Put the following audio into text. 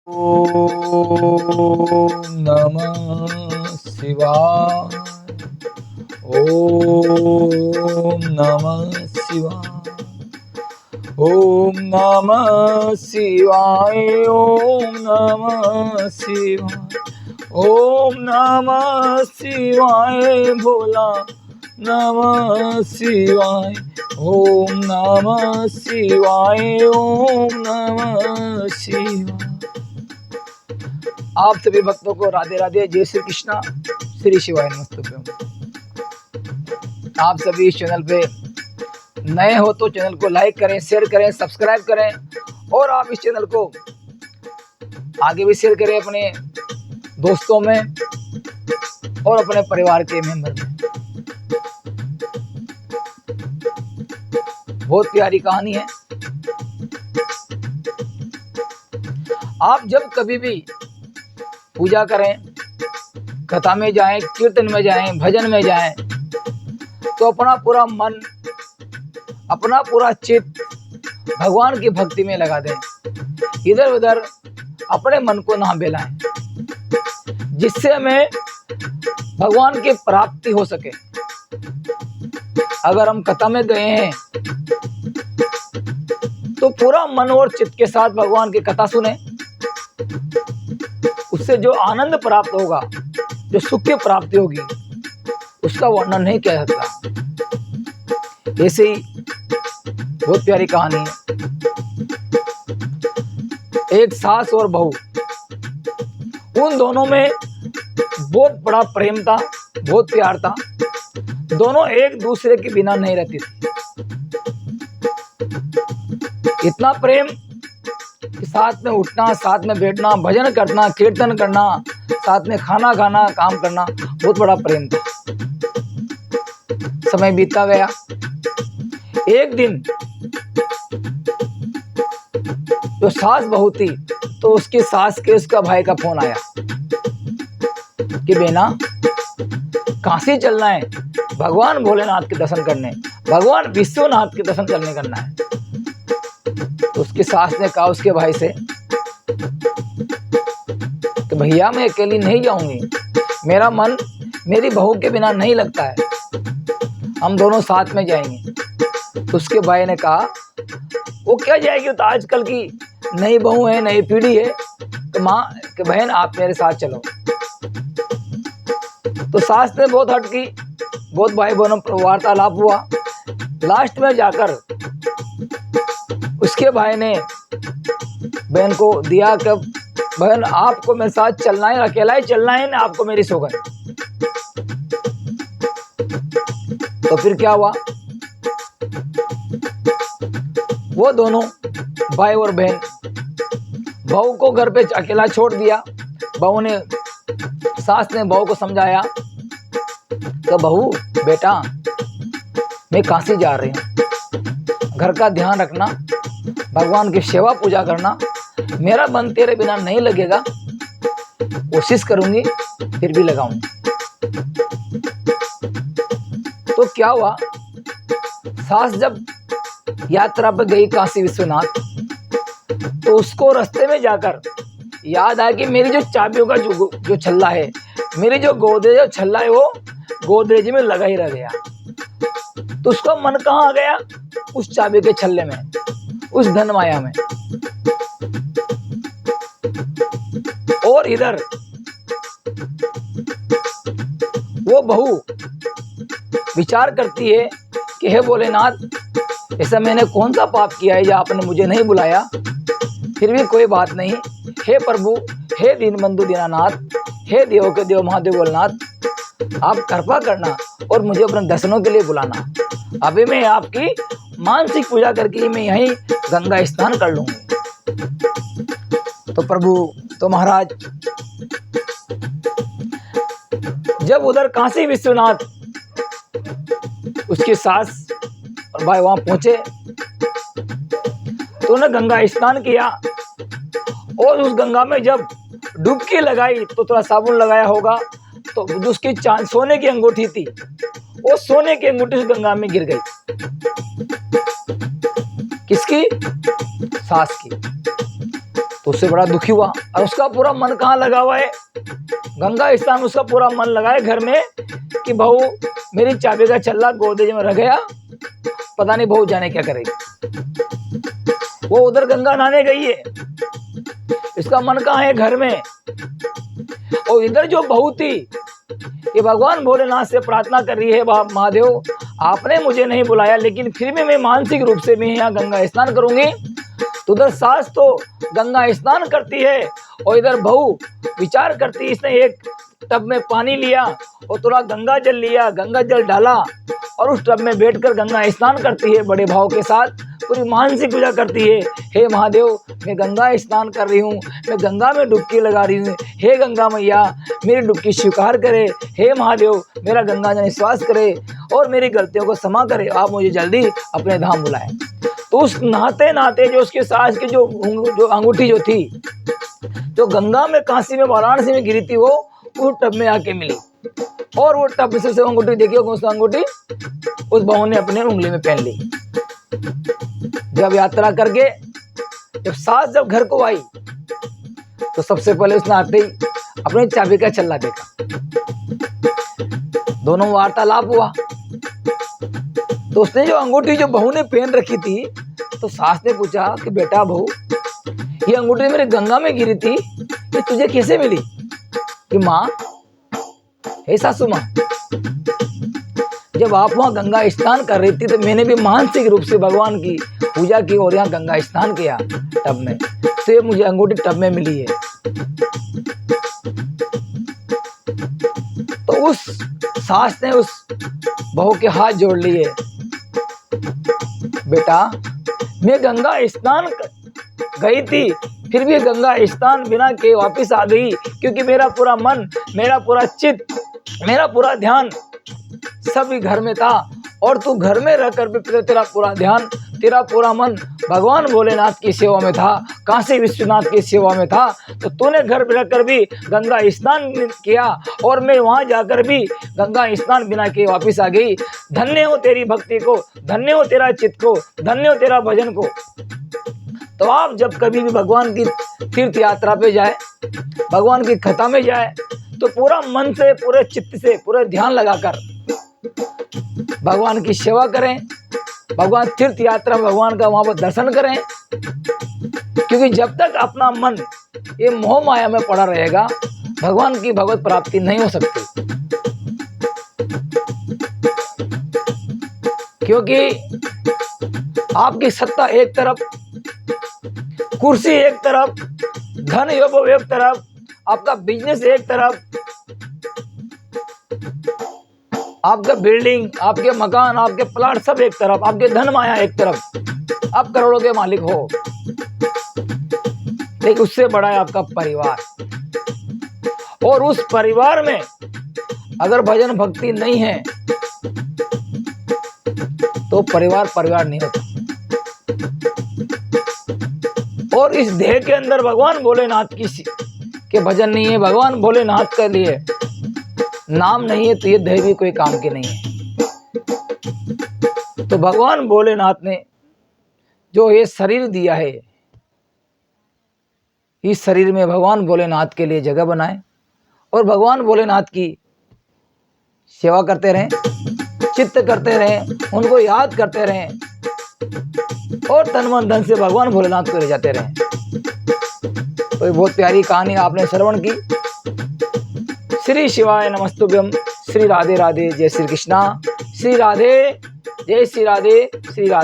ओम नमः शिवाय। ओम नमः शिवाय। ओम नमः शिवाय। ओम नमः शिवाय। ओम नमः शिवाय। भोला नमः शिवाय। ओम नमः शिवाय। ओम नमः शिवाय। आप सभी भक्तों को राधे राधे, जय श्री कृष्णा, श्री शिवाय नमस्तुभ्यम। आप सभी इस चैनल पे नए हो तो चैनल को लाइक करें, शेयर करें, सब्सक्राइब करें और आप इस चैनल को आगे भी शेयर करें अपने दोस्तों में और अपने परिवार के मेंबर में। बहुत प्यारी कहानी है। आप जब कभी भी पूजा करें, कथा में जाएं, कीर्तन में जाएं, भजन में जाएं, तो अपना पूरा मन, अपना पूरा चित्त भगवान की भक्ति में लगा दें। इधर उधर अपने मन को ना बेलाएं, जिससे हमें भगवान की प्राप्ति हो सके। अगर हम कथा में गए हैं तो पूरा मन और चित्त के साथ भगवान की कथा सुने। उससे जो आनंद प्राप्त होगा, जो सुख की प्राप्ति होगी, उसका वर्णन नहीं किया जाता। ऐसे ही बहुत प्यारी कहानी है। एक सास और बहू, उन दोनों में बहुत बड़ा प्रेम था, बहुत प्यार था। दोनों एक दूसरे के बिना नहीं रहती थी। इतना प्रेम कि साथ में उठना, साथ में बैठना, भजन करना, कीर्तन करना, साथ में खाना खाना, काम करना, बहुत बड़ा प्रेम था। समय बीतता गया। एक दिन जो सास बहू थी, तो उसकी सास के उसका भाई का फोन आया कि बेना काशी चलना है, भगवान भोलेनाथ के दर्शन करने, भगवान विश्वनाथ के दर्शन करना है। तो उसकी सास ने कहा उसके भाई से कि भैया मैं अकेली नहीं जाऊंगी, मेरा मन मेरी बहू के बिना नहीं लगता है, हम दोनों साथ में जाएंगे। तो उसके भाई ने कहा वो क्या जाएगी, तो आजकल की नई बहू है, नई पीढ़ी है, तो माँ कि बहन आप मेरे साथ चलो। तो सास ने बहुत हट की, बहुत भाई बहनों पर वार्तालाप हुआ। लास्ट में जाकर उसके भाई ने बहन को दिया कि बहन आपको मेरे साथ चलना है, अकेला ही चलना है ना, आपको मेरी सौगंध। तो फिर क्या हुआ, वो दोनों भाई और बहन बहू को घर पे अकेला छोड़ दिया। बहू ने, सास ने बहू को समझाया कि बहू बेटा मैं काशी जा रही हूँ, घर का ध्यान रखना, भगवान की सेवा पूजा करना, मेरा मन तेरे बिना नहीं लगेगा, कोशिश करूंगी फिर भी लगाऊंगी। तो क्या हुआ, सास जब यात्रा पर गई काशी विश्वनाथ, तो उसको रास्ते में जाकर याद आया कि मेरी जो चाबियों का जो छल्ला है, मेरी जो गोदरेज जो छल्ला है, वो गोदरेज में लगा ही रह गया। तो उसका मन कहाँ आ गया, उस चाबी के छल्ले में, उस धन माया में। और इधर वो बहू विचार करती है कि हे भोलेनाथ, ऐसा मैंने कौन सा पाप किया है जो आपने मुझे नहीं बुलाया, फिर भी कोई बात नहीं। हे प्रभु, हे दीनबंधु दीनानाथ, हे देव के देव महादेव भोलेनाथ, आप कृपा करना और मुझे अपने दर्शनों के लिए बुलाना। अभी मैं आपकी मानसिक पूजा करके मैं यहीं गंगा स्नान कर लूंगी। तो प्रभु, तो महाराज जब उधर काशी विश्वनाथ उसकी सास और भाई वहां पहुंचे, तो उन्होंने गंगा स्नान किया और उस गंगा में जब डुबकी लगाई तो थोड़ा साबुन लगाया होगा, तो उसकी चांद सोने की अंगूठी थी, वो सोने की अंगूठी उस गंगा में गिर गई। किसकी? सास की। तो उससे बड़ा दुखी हुआ। और उसका पूरा मन कहाँ लगा हुआ है, गंगा स्नान उसका पूरा मन लगा है घर में कि बहू मेरी चाबी का छल्ला गोदरेज में रह गया, पता नहीं बहू जाने क्या करेगी। वो उधर गंगा नहाने गई है, इसका मन कहाँ है घर में। और इधर जो बहू थी ये भगवान भोलेनाथ से प्रार्थना कर रही है, महादेव आपने मुझे नहीं बुलाया लेकिन फिर भी मैं मानसिक रूप से मैं यहाँ गंगा स्नान करूंगी। तो उधर सास तो गंगा स्नान करती है और इधर बहू विचार करती है। इसने एक टब में पानी लिया और थोड़ा गंगा जल लिया, गंगा जल डाला और उस टब में बैठकर गंगा स्नान करती है बड़े भाव के साथ, पूरी मानसिक पूजा करती है। हे महादेव मैं गंगा स्नान कर रही हूँ, मैं गंगा में डुबकी लगा रही हूँ, हे गंगा मैया मेरी डुबकी स्वीकार करे, हे महादेव मेरा गंगा जल निश्वास करे और मेरी गलतियों को क्षमा करे, आप मुझे जल्दी अपने धाम बुलाएं। तो उस नहाते नहाते जो उसके सास की जो अंगूठी जो थी जो गंगा में काशी में वाराणसी में गिरी थी वो उस टब में आके मिली और वो टब से अंगूठी देखी, उस अंगूठी उस बहू ने अपने उंगली में पहन ली। जब यात्रा करके जब सास जब घर को आई तो सबसे पहले उसने आते ही अपनी चाबी का छल्ला देखा, दोनों वार्तालाप हुआ। तो उसने जो अंगूठी जो बहू ने पहन रखी थी तो सास ने पूछा कि बेटा बहू ये अंगूठी मेरे गंगा में गिरी थी, ये तुझे कैसे मिली? कि माँ हे सासू माँ जब आप वहाँ गंगा स्नान कर रही थी तो मैंने भी मानसिक रूप से भगवान की पूजा की और यहाँ गंगा स्नान किया टब में, तो ये मुझे अंगूठी टब में मिली है। तो उस सास ने उस बहू के हाथ जोड़ लिए, बेटा मैं गंगा स्नान गई थी फिर भी गंगा स्नान बिना के वापस आ गई क्योंकि मेरा पूरा मन, मेरा पूरा चित्त, मेरा पूरा ध्यान सभी घर में था और तू घर में रहकर भी तेरा पूरा ध्यान, तेरा पूरा मन भगवान भोलेनाथ की सेवा में था, काशी विश्वनाथ की सेवा में था। तो तूने घर में रहकर भी गंगा स्नान किया और मैं वहाँ जाकर भी गंगा स्नान बिना के वापस आ गई। धन्य हो तेरी भक्ति को, धन्य हो तेरा चित्त को, धन्य हो तेरा भजन को। तो आप जब कभी भी भगवान की तीर्थ यात्रा पे जाए, भगवान की कथा में जाए तो पूरा मन से, पूरे चित्त से, पूरे ध्यान लगाकर भगवान की सेवा करें, भगवान तीर्थ यात्रा भगवान का वहां पर दर्शन करें। क्योंकि जब तक अपना मन ये मोह माया में पड़ा रहेगा भगवान की भगवत प्राप्ति नहीं हो सकती। क्योंकि आपकी सत्ता एक तरफ, कुर्सी एक तरफ, धन योग एक तरफ, आपका बिजनेस एक तरफ, आपका बिल्डिंग, आपके मकान, आपके प्लाट सब एक तरफ, आपके धन माया एक तरफ, आप करोड़ों के मालिक हो, लेकिन उससे बड़ा है आपका परिवार। और उस परिवार में अगर भजन भक्ति नहीं है तो परिवार नहीं होता। और इस देह के अंदर भगवान भोलेनाथ के भजन नहीं है, भगवान भोलेनाथ के लिए नाम नहीं है तो ये देह भी कोई काम की नहीं है। तो भगवान भोलेनाथ ने जो ये शरीर दिया है, इस शरीर में भगवान भोलेनाथ के लिए जगह बनाए और भगवान भोलेनाथ की सेवा करते रहें, चित्त करते रहें, उनको याद करते रहें और तन मन धन से भगवान भोलेनाथ को ले जाते रहें। तो ये बहुत प्यारी कहानी आपने श्रवण की। श्री शिवाय नमस्तुभ्यम। श्री राधे राधे, जय श्री कृष्णा। श्री राधे, जय श्री राधे, श्री राधे।